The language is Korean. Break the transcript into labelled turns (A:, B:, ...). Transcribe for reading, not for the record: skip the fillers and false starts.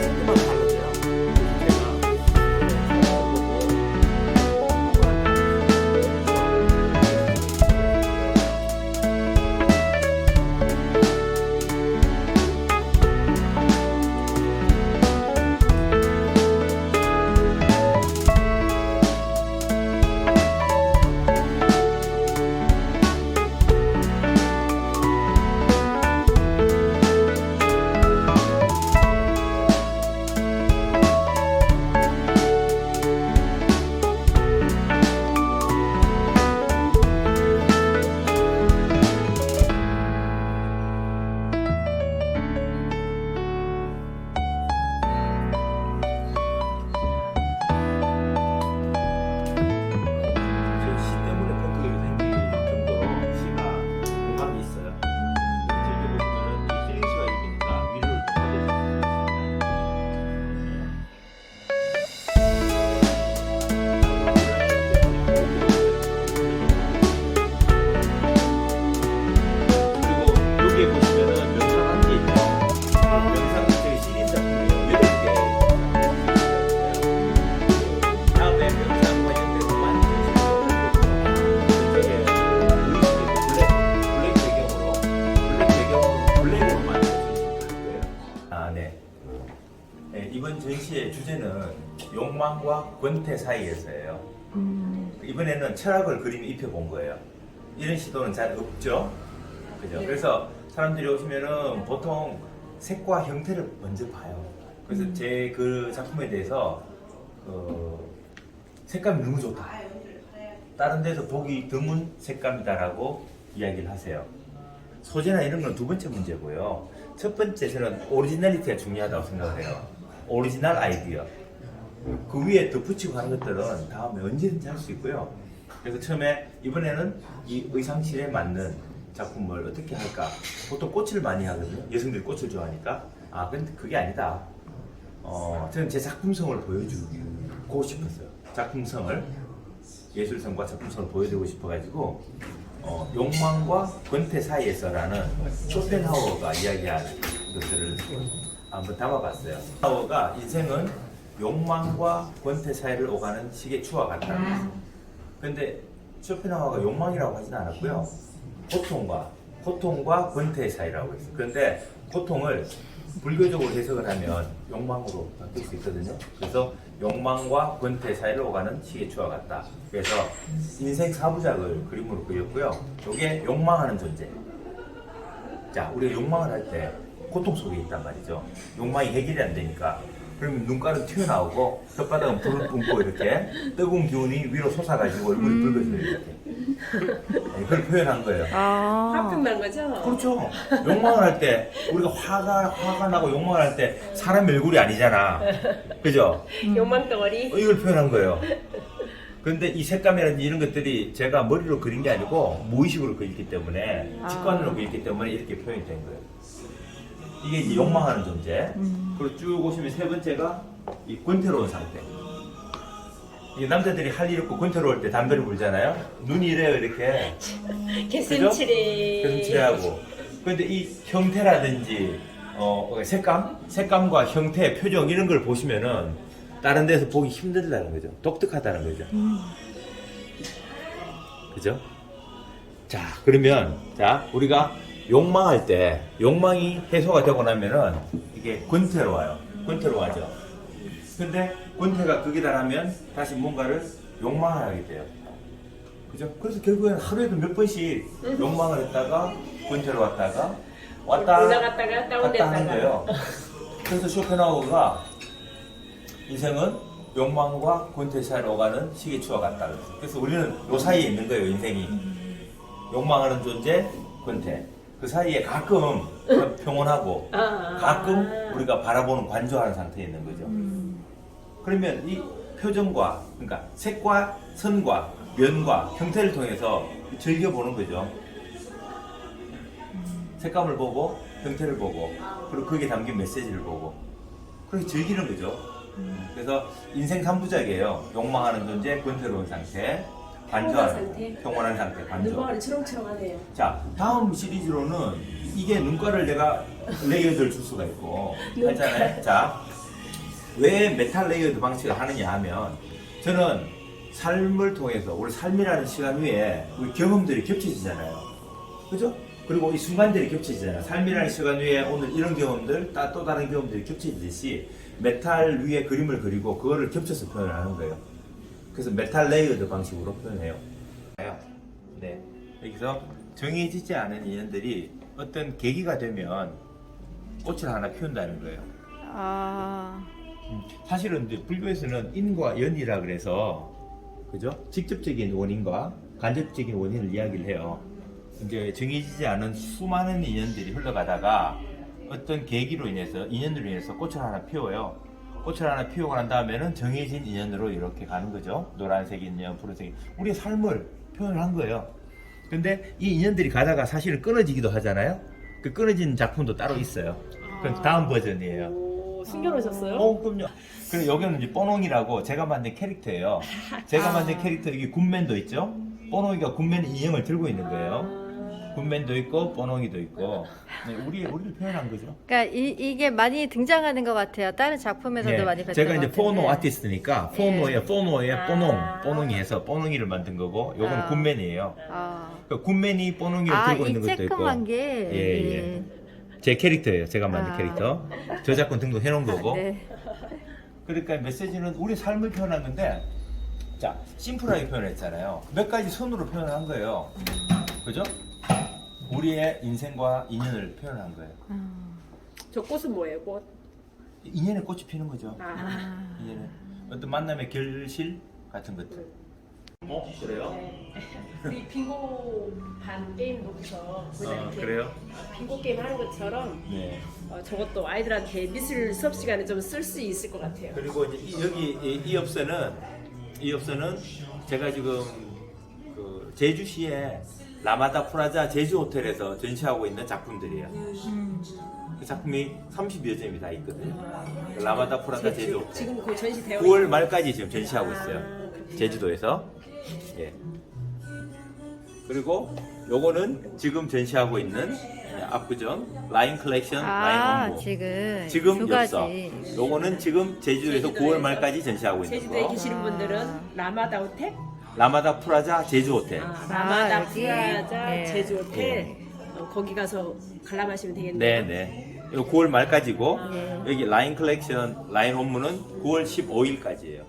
A: 생각만 다르세요. 이번 전시의 주제는 욕망과 권태 사이에서예요. 이번에는 철학을 그림에 입혀본 거예요. 이런 시도는 잘 없죠. 그죠?
B: 네.
A: 그래서 사람들이 오시면은 보통 색과 형태를 먼저 봐요. 그래서 제 그 작품에 대해서 색감이 너무 좋다. 다른 데서 보기 드문 색감이다라고 이야기를 하세요. 소재나 이런 건 두 번째 문제고요. 첫 번째 저는 오리지널리티가 중요하다고 생각을 해요. 오리지널 아이디어. 그 위에 덧붙이고 하는 것들은 다음에 언제든지 할 수 있고요. 그래서 처음에 이번에는 이 의상실에 맞는 작품을 어떻게 할까. 보통 꽃을 많이 하거든요. 여성들이 꽃을 좋아하니까. 아, 근데 그게 아니다. 저는 제 작품성을 보여주고 싶었어요. 작품성을, 예술성과 작품성을 보여드리고 싶어가지고 욕망과 권태 사이에서라는 쇼펜하우어가 이야기한 것들을 한번 담아봤어요. 쇼펜하우어가 인생은 욕망과 권태 사이를 오가는 시계 추와 같다. 근데 쇼펜하우어가 욕망이라고 하진 않았고요. 고통과 권태의 사이라고 했어요. 그런데 고통을 불교적으로 해석을 하면 욕망으로 바뀔 수 있거든요. 그래서 욕망과 권태 사이를 오가는 시계추와 같다. 그래서 인생 사부작을 그림으로 그렸고요. 이게 욕망하는 존재. 자, 우리가 욕망을 할 때 고통 속에 있단 말이죠. 욕망이 해결이 안 되니까. 그러면 눈가는 튀어나오고 혓바닥은 불을 뿜고 이렇게 뜨거운 기운이 위로 솟아가지고 얼굴이 붉어져요. 이렇게. 네, 그걸 표현한 거예요.
B: 화풍 난 거죠?
A: 그렇죠. 욕망을 할 때 우리가 화가 나고 욕망을 할 때 사람 얼굴이 아니잖아. 그죠?
B: 욕망 덩어리?
A: 이걸 표현한 거예요. 그런데 이 색감이라든지 이런 것들이 제가 머리로 그린 게 아니고 무의식으로 그렸기 때문에 직관으로 그렸기 때문에 이렇게 표현이 된 거예요. 이게 이제 욕망하는 존재. 그리고 쭉 오시면 세 번째가 이 권태로운 상태. 이 남자들이 할 일 없고 권태로울 때 담배를 불잖아요. 눈이 이래요, 이렇게. 개슴츠레하고. 그런데 이 형태라든지 색감과 형태, 표정 이런 걸 보시면은 다른 데서 보기 힘들다는 거죠. 독특하다는 거죠. 그죠? 자, 그러면 우리가 욕망할 때 욕망이 해소가 되고 나면은 이게 권태로워요. 권태로워하죠. 근데 권태가 극에 달하면 다시 뭔가를 욕망을 하게 돼요. 그죠? 그래서 결국에는 하루에도 몇 번씩 욕망을 했다가 권태로 왔다가
B: 올라갔다가
A: 갔다 하는
B: 다운됐다가.
A: 거예요. 그래서 쇼펜하우어가 인생은 욕망과 권태 사이를 오가는 시계추와 같다. 그래서 우리는 요 사이에 있는 거예요, 인생이. 욕망하는 존재, 권태. 그 사이에 가끔 평온하고 가끔 우리가 바라보는 관조하는 상태에 있는 거죠. 그러면 이 표정과, 그러니까 색과 선과 면과 형태를 통해서 즐겨보는 거죠. 색감을 보고 형태를 보고 그리고 거기에 담긴 메시지를 보고 그렇게 즐기는 거죠. 그래서 인생 3부작이에요. 욕망하는 존재, 권태로운 상태, 관조하는 평온한 상태, 관조.
B: 눈꺼풀이 초롱초롱하네요.
A: 자, 다음 시리즈로는 이게 눈가를 내가 레이어드를 줄 수가 있고 하잖아요. 자, 왜 메탈 레이어드 방식을 하느냐 하면 저는 삶을 통해서 우리 삶이라는 시간 위에 우리 경험들이 겹쳐지잖아요. 그죠? 그리고 이 순간들이 겹쳐지잖아요. 삶이라는 시간 위에 오늘 이런 경험들, 또 다른 경험들이 겹쳐지듯이 메탈 위에 그림을 그리고 그거를 겹쳐서 표현을 하는 거예요. 그래서 메탈 레이어드 방식으로 표현해요. 네. 여기서 정해지지 않은 인연들이 어떤 계기가 되면 꽃을 하나 피운다는 거예요.
C: 아,
A: 사실은 이제 불교에서는 인과 연이라 그래서 그죠? 직접적인 원인과 간접적인 원인을 이야기를 해요. 이제 정해지지 않은 수많은 인연들이 흘러가다가 어떤 계기로 인해서 인연으로 인해서 꽃을 하나 피워요. 꽃을 하나 피우고 난 다음에는 정해진 인연으로 이렇게 가는 거죠. 노란색 인연, 푸른색 인연. 우리의 삶을 표현을 한 거예요. 근데 이 인연들이 가다가 사실은 끊어지기도 하잖아요. 그 끊어진 작품도 따로 있어요. 그건 다음 버전이에요.
B: 오, 숨겨놓으셨어요?
A: 그럼요. 그리고 여기는 이제 뽀농이라고 제가 만든 캐릭터예요. 제가 만든 캐릭터 여기 군맨도 있죠. 뽀농이가 군맨 인형을 들고 있는 거예요. 군맨도 있고 뽀농이도 있고 네, 우리를 표현한 거죠.
C: 그러니까 이게 많이 등장하는 것 같아요. 다른 작품에서도
A: 네,
C: 많이 봤던
A: 제가
C: 것
A: 이제
C: 같은데.
A: 포노 아티스트니까 포노에 뽀농이 해서 뽀농이를 만든 거고 요거는
C: 아.
A: 군맨이에요.
C: 아,
A: 그 군맨이 뽀농이를 들고 있는 것도 있고.
C: 쬐끔한 게.
A: 예. 제 캐릭터예요. 제가 만든
C: 아.
A: 캐릭터. 저작권 등록해 놓은 거고.
C: 네.
A: 그러니까 메시지는 우리 삶을 표현한 건데, 자, 심플하게 표현했잖아요. 몇 가지 선으로 표현한 거예요. 그죠? 우리의 인생과 인연을 표현한 거예요.
B: 저 꽃은 뭐예요, 꽃?
A: 인연의 꽃이 피는 거죠.
B: 아.
A: 인연의 어떤 만남의 결실 같은 것들. 그래요?
B: 우리 빙고 반 게임 놓고서
A: 그래요?
B: 빙고 게임 하는 것처럼
A: 네.
B: 저것도 아이들한테 미술 수업 시간에 좀 쓸 수 있을 것 같아요.
A: 그리고 이제 여기 이 엽서는 제가 지금 그 제주시에 라마다 프라자 제주 호텔에서 전시하고 있는 작품들이에요. 그 작품이 30여 점이 다 있거든요. 라마다 프라자 제주 호텔.
B: 지금 그 전시되어
A: 9월 말까지 지금 전시하고 있어요. 제주도에서. 예. 그리고 요거는 지금 전시하고 있는 압구정 라인 컬렉션 라인 홍보.
C: 지금 두
A: 엽서.
C: 가지.
A: 요거는 지금 제주도에서 9월 말까지 전시하고 있는
B: 제주도에
A: 거.
B: 계시는 분들은 라마다 호텔,
A: 라마다 프라자 제주 호텔.
B: 라마다
C: 여기?
B: 프라자
C: 네.
B: 제주 호텔 거기 가서 관람하시면 되겠네요.
A: 네네. 이거 9월 말까지고
C: 네.
A: 여기 라인 컬렉션 라인 홈무는 9월 15일까지예요.